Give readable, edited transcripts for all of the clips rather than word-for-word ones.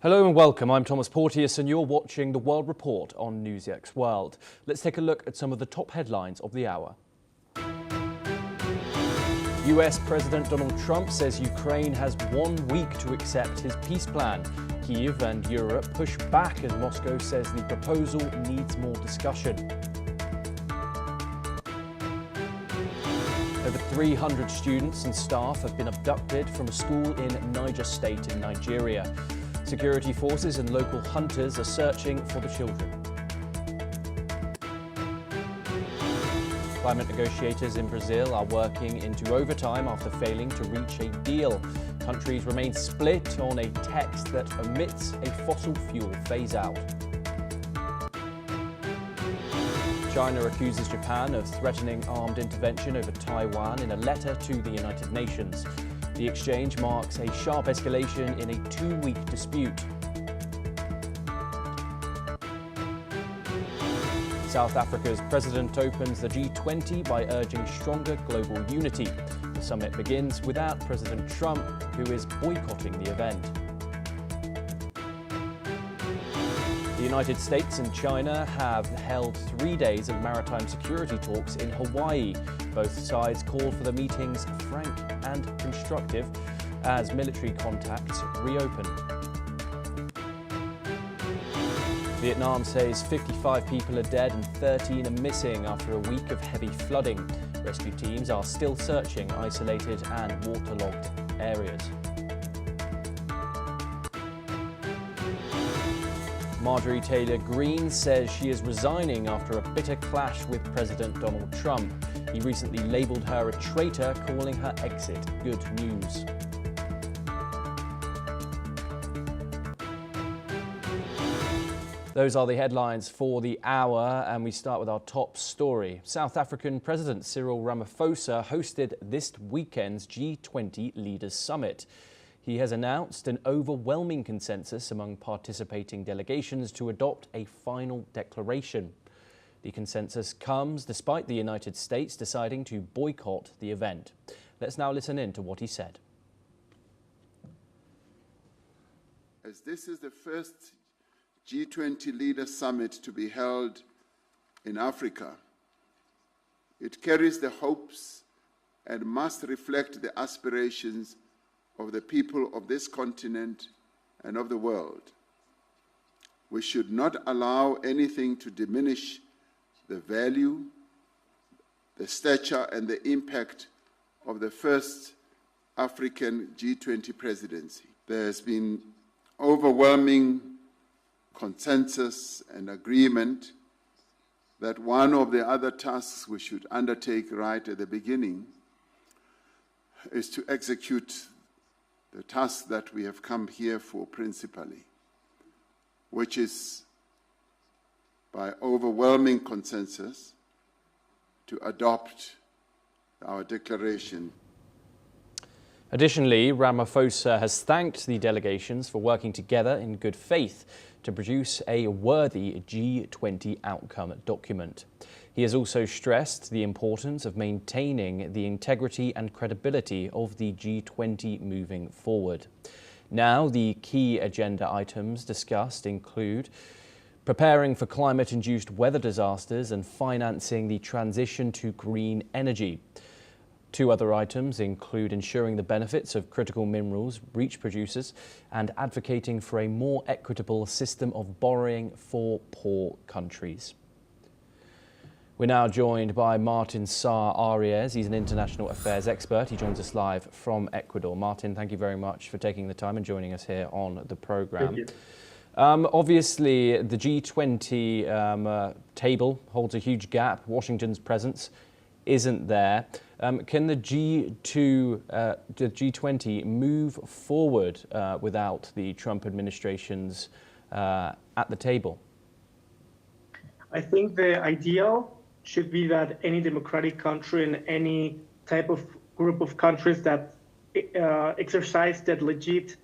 Hello and welcome. I'm Thomas Porteous and you're watching The World Report on NewsX World. Let's take a look at some of the top headlines of the hour. US President Donald Trump says Ukraine has 1 week to accept his peace plan. Kyiv and Europe push back as Moscow says the proposal needs more discussion. Over 300 students and staff have been abducted from a school in Niger State in Nigeria. Security forces and local hunters are searching for the children. Climate negotiators in Brazil are working into overtime after failing to reach a deal. Countries remain split on a text that omits a fossil fuel phase-out. China accuses Japan of threatening armed intervention over Taiwan in a letter to the United Nations. The exchange marks a sharp escalation in a 2-week dispute. South Africa's president opens the G20 by urging stronger global unity. The summit begins without President Trump, who is boycotting the event. The United States and China have held 3 days of maritime security talks in Hawaii. Both sides called for the meetings frank and constructive as military contacts reopen. Vietnam says 55 people are dead and 13 are missing after a week of heavy flooding. Rescue teams are still searching isolated and waterlogged areas. Marjorie Taylor Greene says she is resigning after a bitter clash with President Donald Trump. He recently labelled her a traitor, calling her exit good news. Those are the headlines for the hour, and we start with our top story. South African President Cyril Ramaphosa hosted this weekend's G20 Leaders Summit. He has announced an overwhelming consensus among participating delegations to adopt a final declaration. The consensus comes despite the United States deciding to boycott the event. Let's now listen in to what he said. As this is the first G20 Leaders Summit to be held in Africa, it carries the hopes and must reflect the aspirations of the people of this continent and of the world. We should not allow anything to diminish the value, the stature, and the impact of the first African G20 presidency. There has been overwhelming consensus and agreement that one of the other tasks we should undertake right at the beginning is to execute the task that we have come here for principally, which is by overwhelming consensus to adopt our declaration. Additionally, Ramaphosa has thanked the delegations for working together in good faith to produce a worthy G20 outcome document. He has also stressed the importance of maintaining the integrity and credibility of the G20 moving forward. Now, the key agenda items discussed include preparing for climate-induced weather disasters and financing the transition to green energy. 2 other items include ensuring the benefits of critical minerals reach producers and advocating for a more equitable system of borrowing for poor countries. We're now joined by Martin Sá-Arias. He's an international affairs expert. He joins us live from Ecuador. Martin, thank you very much for taking the time and joining us here on the programme. Thank you. Obviously, the G20 table holds a huge gap. Washington's presence isn't there. Can the G20 move forward without the Trump administration's at the table? I think the ideal should be that any democratic country and any type of group of countries that exercise that legit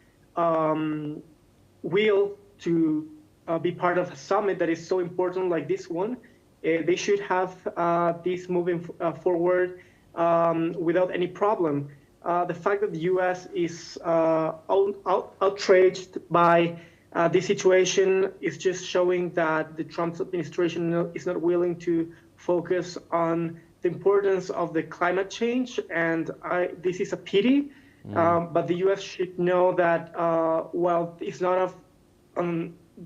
will to be part of a summit that is so important like this one, they should have this moving forward without any problem. The fact that the U.S. is outraged by This situation is just showing that the Trump administration is not willing to focus on the importance of the climate change, and this is a pity. But the U.S. should know that while it's not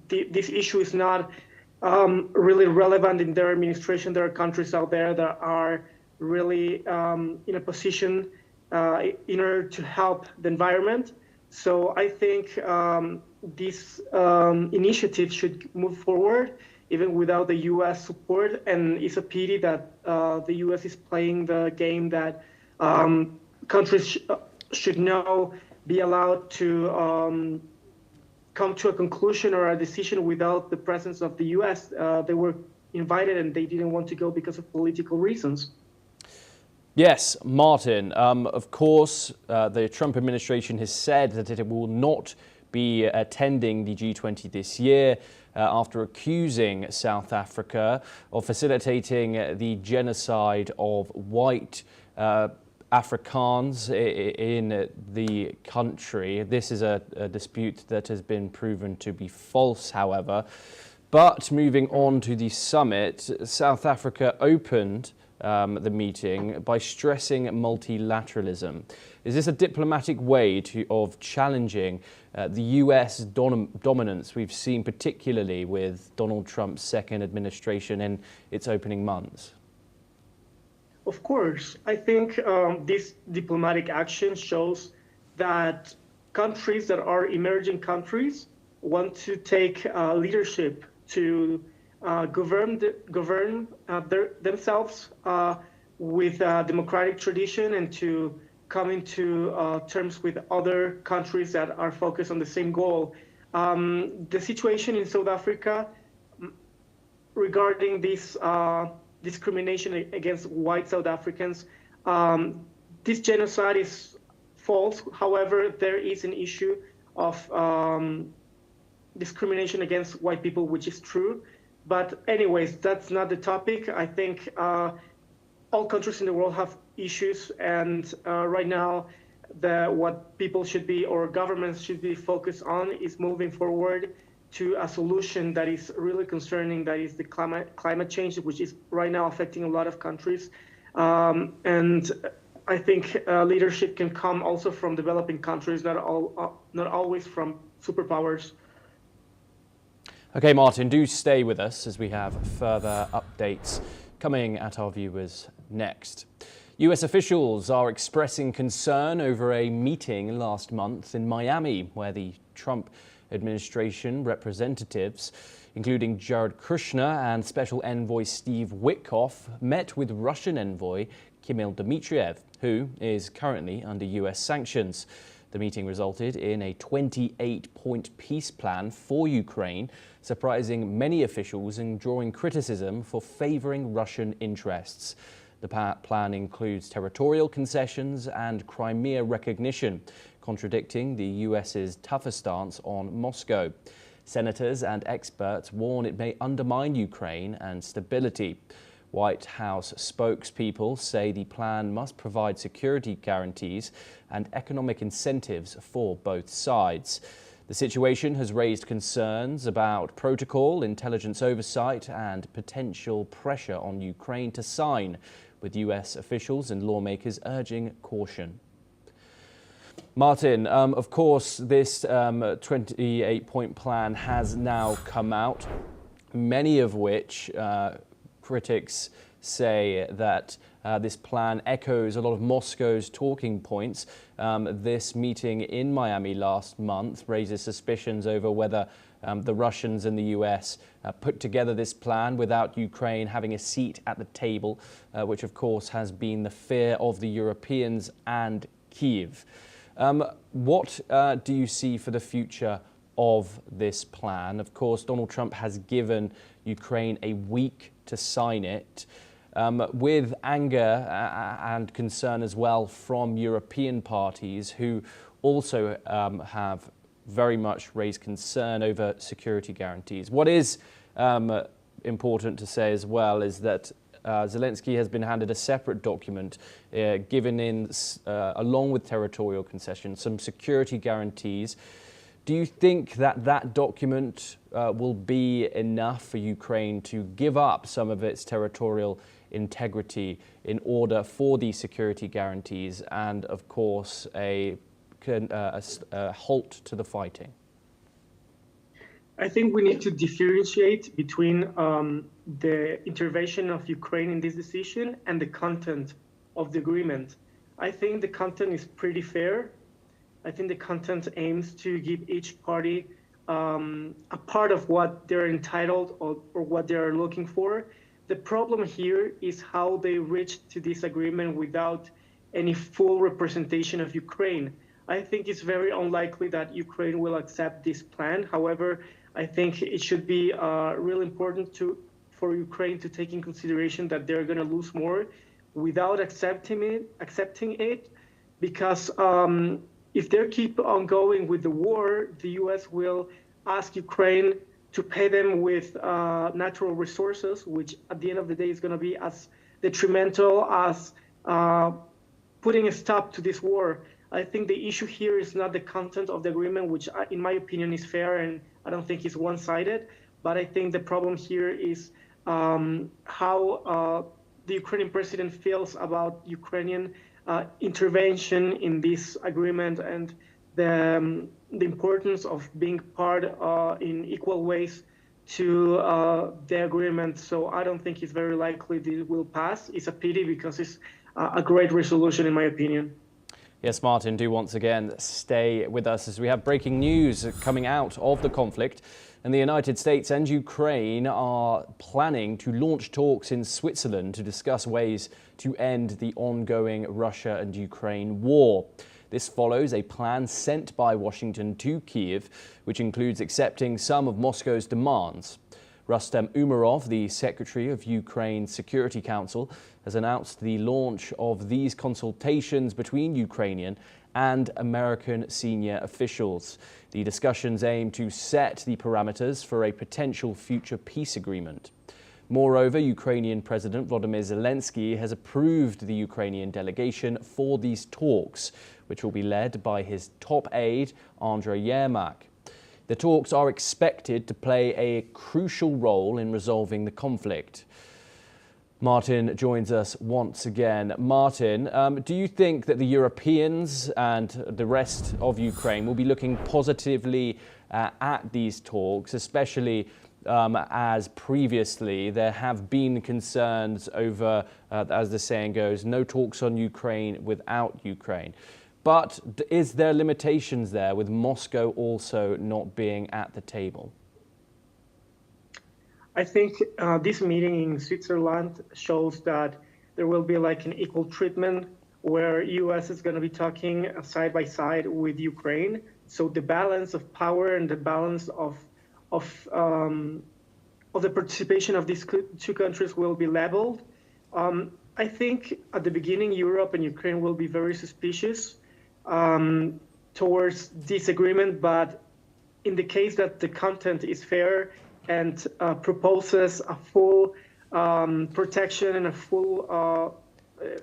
this issue is not really relevant in their administration, there are countries out there that are really in a position in order to help the environment. So I think this initiative should move forward even without the U.S. support, and it's a pity that the U.S. is playing the game that countries should now be allowed to come to a conclusion or a decision without the presence of the U.S. They were invited and they didn't want to go because of political reasons. Yes, Martin. Of course, the Trump administration has said that it will not be attending the G20 this year after accusing South Africa of facilitating the genocide of white Afrikaans in the country. This is a dispute that has been proven to be false, however. But moving on to the summit, South Africa opened the meeting by stressing multilateralism. Is this a diplomatic way of challenging the US dominance we've seen particularly with Donald Trump's second administration in its opening months? Of course. I think this diplomatic action shows that countries that are emerging countries want to take leadership to govern themselves with a democratic tradition and to come into terms with other countries that are focused on the same goal. The situation in South Africa regarding this discrimination against white South Africans, this genocide is false. However, there is an issue of discrimination against white people, which is true. But anyways, that's not the topic. I think all countries in the world have issues, and right now what people should be, or governments should be focused on, is moving forward to a solution that is really concerning, that is the climate change, which is right now affecting a lot of countries. And I think leadership can come also from developing countries, not always from superpowers. Okay, Martin, do stay with us as we have further updates coming at our viewers next. US officials are expressing concern over a meeting last month in Miami where the Trump administration representatives, including Jared Kushner and Special Envoy Steve Witkoff, met with Russian envoy Kirill Dmitriev, who is currently under US sanctions. The meeting resulted in a 28-point peace plan for Ukraine, surprising many officials and drawing criticism for favoring Russian interests. The plan includes territorial concessions and Crimea recognition, contradicting the US's tougher stance on Moscow. Senators and experts warn it may undermine Ukraine and stability. White House spokespeople say the plan must provide security guarantees and economic incentives for both sides. The situation has raised concerns about protocol, intelligence oversight, and potential pressure on Ukraine to sign, with US officials and lawmakers urging caution. Martin, of course, this 28-point plan has now come out, many of which critics say that this plan echoes a lot of Moscow's talking points. This meeting in Miami last month raises suspicions over whether the Russians and the US put together this plan without Ukraine having a seat at the table, which of course has been the fear of the Europeans and Kyiv. What do you see for the future of this plan? Of course, Donald Trump has given Ukraine a week to sign it, with anger and concern as well from European parties who also have very much raised concern over security guarantees. What is important to say as well is that Zelensky has been handed a separate document given in, along with territorial concessions, some security guarantees Do you think that that document will be enough for Ukraine to give up some of its territorial integrity in order for these security guarantees and, of course, a halt to the fighting? I think we need to differentiate between the intervention of Ukraine in this decision and the content of the agreement. I think the content is pretty fair. I think the content aims to give each party a part of what they're entitled or what they're looking for. The problem here is how they reached to this agreement without any full representation of Ukraine. I think it's very unlikely that Ukraine will accept this plan. It I think it should be really important for Ukraine to take in consideration that they're going to lose more without accepting it, because if they keep on going with the war, the U.S. will ask Ukraine to pay them with natural resources, which at the end of the day is going to be as detrimental as putting a stop to this war. I think the issue here is not the content of the agreement, which in my opinion is fair and I don't think it's one-sided, but I think the problem here is how the Ukrainian president feels about Ukrainian intervention in this agreement and the importance of being part in equal ways to the agreement. So I don't think it's very likely this will pass. It's a pity because it's a great resolution in my opinion. Yes, Martin, do once again stay with us as we have breaking news coming out of the conflict. And the United States and Ukraine are planning to launch talks in Switzerland to discuss ways to end the ongoing Russia and Ukraine war. This follows a plan sent by Washington to Kyiv, which includes accepting some of Moscow's demands. Rustem Umerov, the Secretary of Ukraine's Security Council, has announced the launch of these consultations between Ukrainian and American senior officials. The discussions aim to set the parameters for a potential future peace agreement. Moreover, Ukrainian President Volodymyr Zelensky has approved the Ukrainian delegation for these talks, which will be led by his top aide, Andriy Yermak. The talks are expected to play a crucial role in resolving the conflict. Martin joins us once again. Martin, do you think that the Europeans and the rest of Ukraine will be looking positively at these talks, especially as previously there have been concerns over, as the saying goes, no talks on Ukraine without Ukraine? But is there limitations there with Moscow also not being at the table? I think this meeting in Switzerland shows that there will be like an equal treatment where US is going to be talking side by side with Ukraine. So the balance of power and the balance of the participation of these two countries will be leveled. I think at the beginning, Europe and Ukraine will be very suspicious towards this agreement, but in the case that the content is fair and proposes a full protection and a full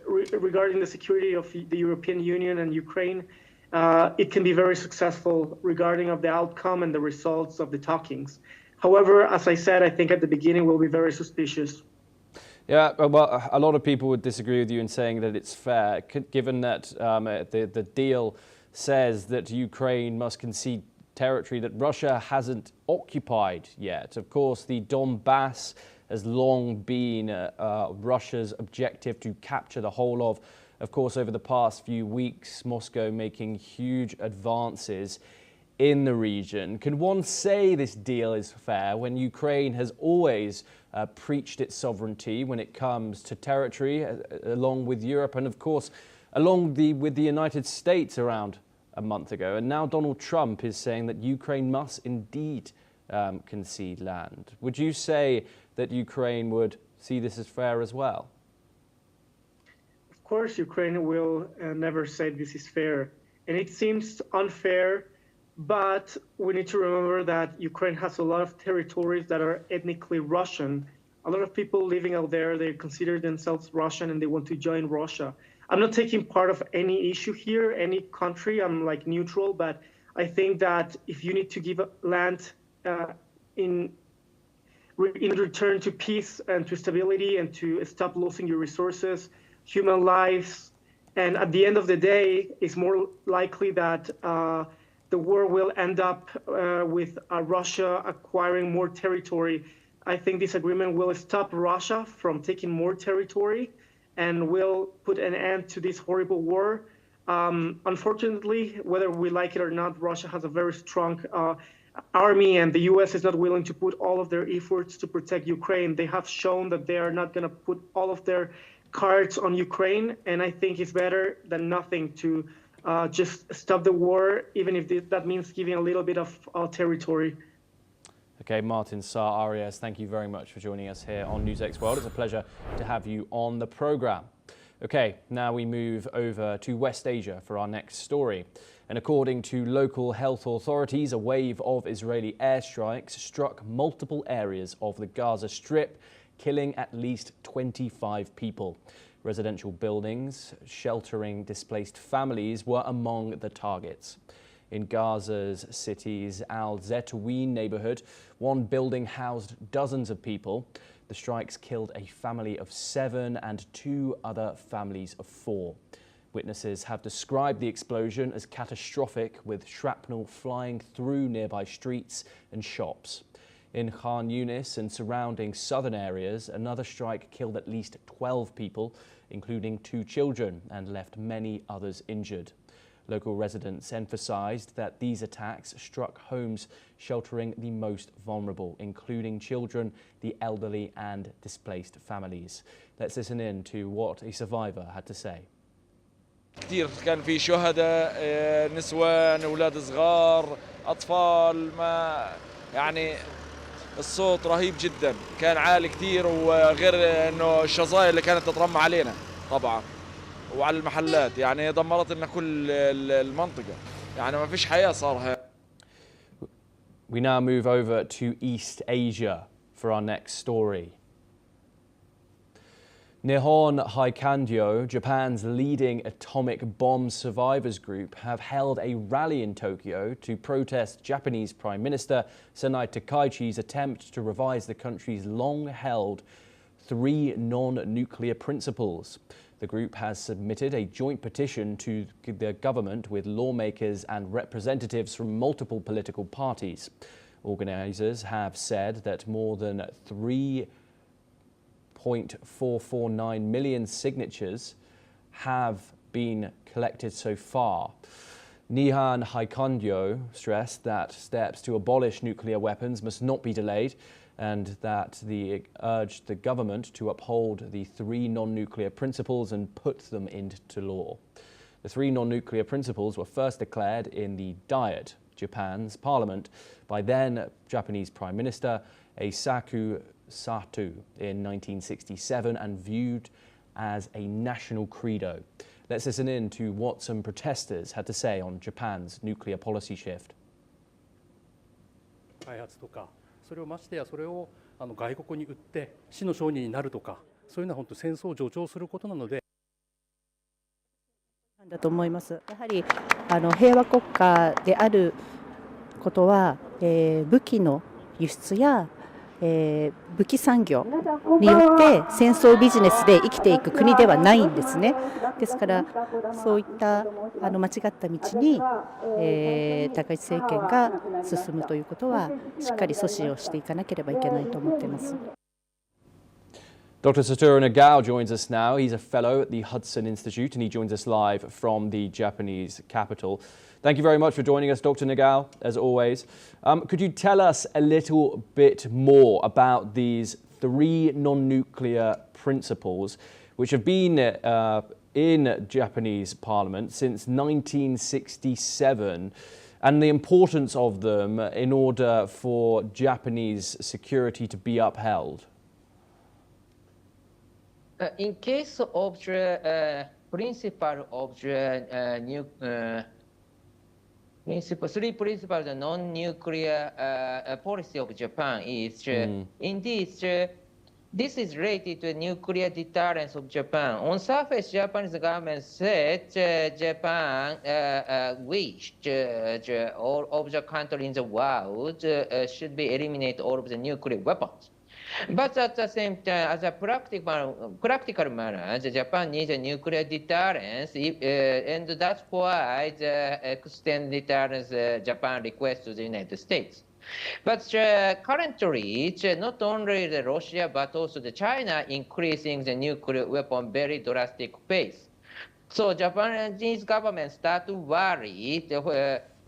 regarding the security of the European Union and Ukraine, it can be very successful regarding of the outcome and the results of the talkings. However, as I said, I think at the beginning we'll be very suspicious. Yeah, well, a lot of people would disagree with you in saying that it's fair, given that the deal says that Ukraine must concede territory that Russia hasn't occupied yet. Of course, the Donbass has long been Russia's objective to capture the whole of. Of course, over the past few weeks, Moscow making huge advances in the region. Can one say this deal is fair when Ukraine has always preached its sovereignty when it comes to territory, along with Europe and, of course, with the United States around a month ago? And now Donald Trump is saying that Ukraine must indeed concede land. Would you say that Ukraine would see this as fair as well? Of course, Ukraine will never say this is fair. And it seems unfair, but we need to remember that Ukraine has a lot of territories that are ethnically Russian. A lot of people living out there, they consider themselves Russian and they want to join Russia. I'm not taking part of any issue here, any country. I'm like neutral, but I think that if you need to give land in return to peace and to stability and to stop losing your resources, human lives, and at the end of the day, it's more likely that the war will end up with Russia acquiring more territory. I think this agreement will stop Russia from taking more territory and will put an end to this horrible war. Unfortunately, whether we like it or not, Russia has a very strong army, and the US is not willing to put all of their efforts to protect Ukraine. They have shown that they are not going to put all of their cards on Ukraine, and I think it's better than nothing to just stop the war, even if that means giving a little bit of territory. Okay, Martin Saar Arias, thank you very much for joining us here on NewsX World. It's a pleasure to have you on the programme. Okay, now we move over to West Asia for our next story. And according to local health authorities, a wave of Israeli airstrikes struck multiple areas of the Gaza Strip, killing at least 25 people. Residential buildings sheltering displaced families were among the targets. In Gaza's city's Al Zetouin neighborhood, one building housed dozens of people. The strikes killed a family of 7 and 2 other families of 4. Witnesses have described the explosion as catastrophic, with shrapnel flying through nearby streets and shops. In Khan Yunis and surrounding southern areas, another strike killed at least 12 people, including 2 children, and left many others injured. Local residents emphasized that these attacks struck homes sheltering the most vulnerable, including children, the elderly and displaced families. Let's listen in to what a survivor had to say. كثير كان في شهداء نسوان أولاد صغار أطفال ما يعني الصوت رهيب جدا كان عالي كثير وغير إنه الشظايا اللي كانت تترمى علينا طبعا وعلى المحلات يعني دمرت لنا كل المنطقة يعني ما فيش حياة صار. We now move over to East Asia for our next story. Nihon Haikandyo, Japan's leading atomic bomb survivors group, have held a rally in Tokyo to protest Japanese Prime Minister Sanae Takaichi's attempt to revise the country's long-held 3 non-nuclear principles. The group has submitted a joint petition to the government with lawmakers and representatives from multiple political parties. Organisers have said that more than 3.449 million signatures have been collected so far. Nihon Haikandyo stressed that steps to abolish nuclear weapons must not be delayed, and that they urged the government to uphold the 3 non-nuclear principles and put them into law. The 3 non-nuclear principles were first declared in the Diet, Japan's parliament, by then Japanese Prime Minister Eisaku Sato in 1967 and viewed as a national credo. Let's listen in to what some protesters had to say on Japan's nuclear policy shift. それをましてやそれを外国に売って死の商人になるとかそういうのは本当戦争を助長することなのでだと思います。やはり平和国家であることは、武器の輸出や、武器産業によって戦争ビジネスで生きていく国ではないんですね。ですからそういった間違った道に、高市政権が進むということはしっかり阻止をしていかなければいけないと思っています。Dr. Satoru Nagao joins us now. He's a fellow at the Hudson Institute and he joins us live from the Japanese capital. Thank you very much for joining us, Dr. Nagao, as always. Could you tell us a little bit more about these 3 non-nuclear principles which have been in Japanese Parliament since 1967 and the importance of them in order for Japanese security to be upheld? In case of the principle of the 3 principles of non-nuclear policy of Japan is indeed this is related to nuclear deterrence of Japan. On surface, Japanese government said Japan wished all of the countries in the world should be eliminate all of the nuclear weapons. But at the same time, as a practical manner, Japan needs a nuclear deterrence, and that's why the extended deterrence Japan requests to the United States. But currently, not only Russia, but also China increasing the nuclear weapon very drastic pace. So Japanese government start to worry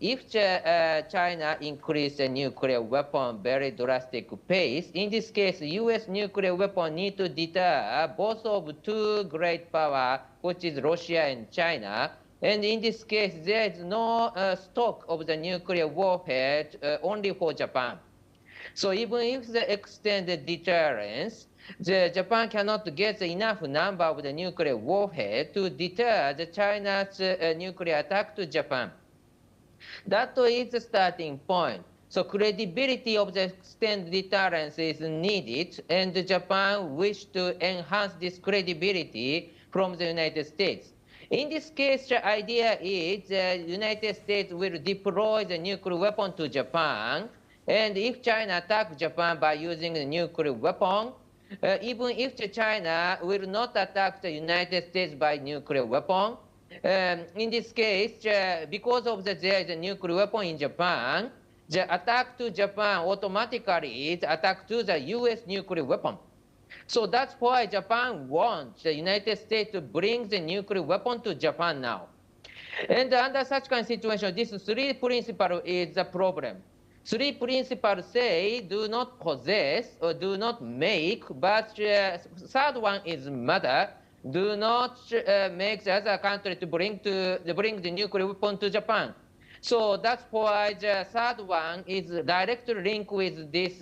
if China increase the nuclear weapon very drastic pace. In this case, U.S. nuclear weapon need to deter both of two great power, which is Russia and China. And in this case, there is no stock of the nuclear warhead only for Japan. So even if the extended deterrence, Japan cannot get enough number of the nuclear warhead to deter the China's nuclear attack to Japan. That is the starting point. So credibility of the extended deterrence is needed, and Japan wishes to enhance this credibility from the United States. In this case, the idea is the United States will deploy the nuclear weapon to Japan, and if China attacks Japan by using the nuclear weapon, even if China will not attack the United States by nuclear weapon, in this case, because of there is a nuclear weapon in Japan, the attack to Japan automatically is attack to the U.S. nuclear weapon. So that's why Japan wants the United States to bring the nuclear weapon to Japan now. And under such kind of situation, this three principle is the problem. Three principles say do not possess or do not make, but third one is matter. Do not make the other country to bring the nuclear weapon to Japan. So that's why the third one is directly linked with this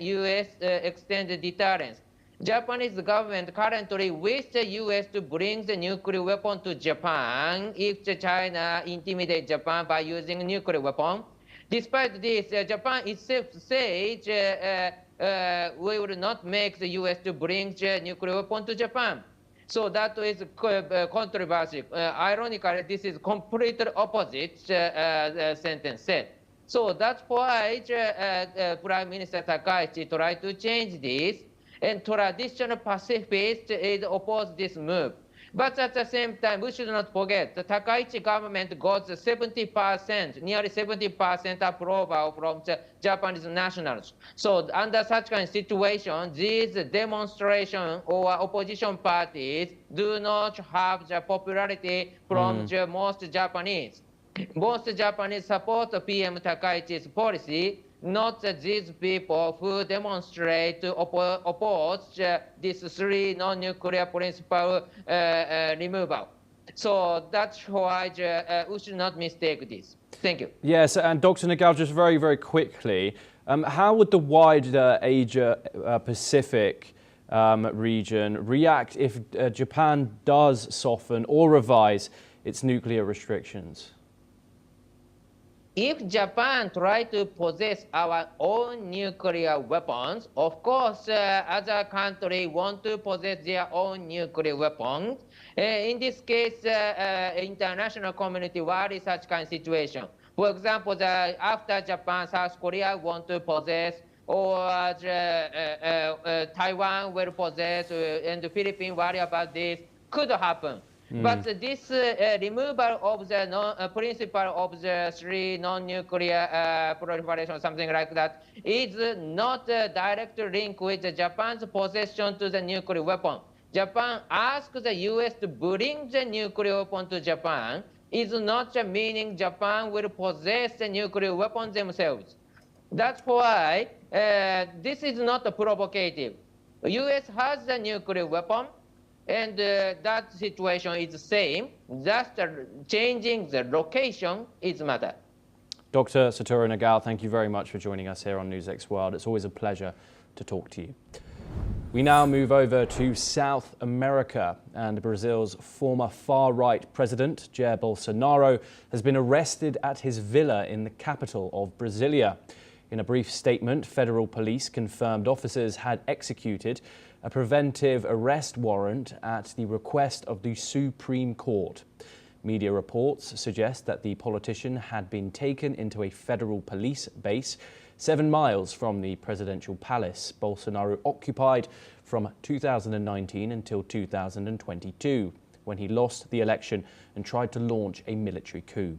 U.S. extended deterrence. Japanese government currently wishes the U.S. to bring the nuclear weapon to Japan if China intimidates Japan by using nuclear weapon. Despite this, Japan itself says we will not make the U.S. to bring the nuclear weapon to Japan. So that is controversial. Ironically, this is completely opposite sentence said. So that's why Prime Minister Takaichi tried to change this, and traditional pacifists oppose this move. But at the same time, we should not forget the Takaichi government got 70%, nearly 70% approval from the Japanese nationals. So under such kind of situation, these demonstration or opposition parties do not have the popularity from the most Japanese. Most Japanese support PM Takaichi's policy, not these people who demonstrate to oppose these three non-nuclear principle removal. So that's why we should not mistake this. Thank you. Yes, and Dr. Nagao, just very, very quickly, how would the wider Asia-Pacific region react if Japan does soften or revise its nuclear restrictions? If Japan tries to possess our own nuclear weapons, of course, other countries want to possess their own nuclear weapons. In this case, international community worries such kind of situation. For example, after Japan, South Korea want to possess, or Taiwan will possess, and the Philippines worry about this, could happen. But this removal of the principle of the three non-nuclear proliferation, something like that, is not a direct link with Japan's possession to the nuclear weapon. Japan asks the U.S. to bring the nuclear weapon to Japan. Is not meaning Japan will possess the nuclear weapon themselves. That's why this is not provocative. The U.S. has the nuclear weapon, and that situation is the same. Just changing the location is matter. Dr. Satoru Nagao, thank you very much for joining us here on NewsX World. It's always a pleasure to talk to you. We now move over to South America, and Brazil's former far-right president, Jair Bolsonaro, has been arrested at his villa in the capital of Brasilia. In a brief statement, federal police confirmed officers had executed a preventive arrest warrant at the request of the Supreme Court. Media reports suggest that the politician had been taken into a federal police base 7 miles from the presidential palace Bolsonaro occupied from 2019 until 2022, when he lost the election and tried to launch a military coup.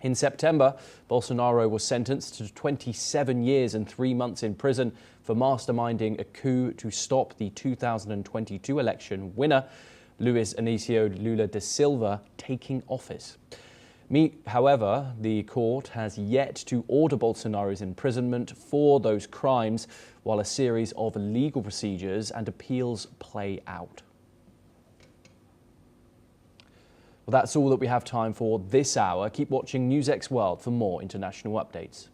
In September, Bolsonaro was sentenced to 27 years and 3 months in prison for masterminding a coup to stop the 2022 election winner, Luiz Inácio Lula da Silva, taking office. However, the court has yet to order Bolsonaro's imprisonment for those crimes, while a series of legal procedures and appeals play out. Well, that's all that we have time for this hour. Keep watching NewsX World for more international updates.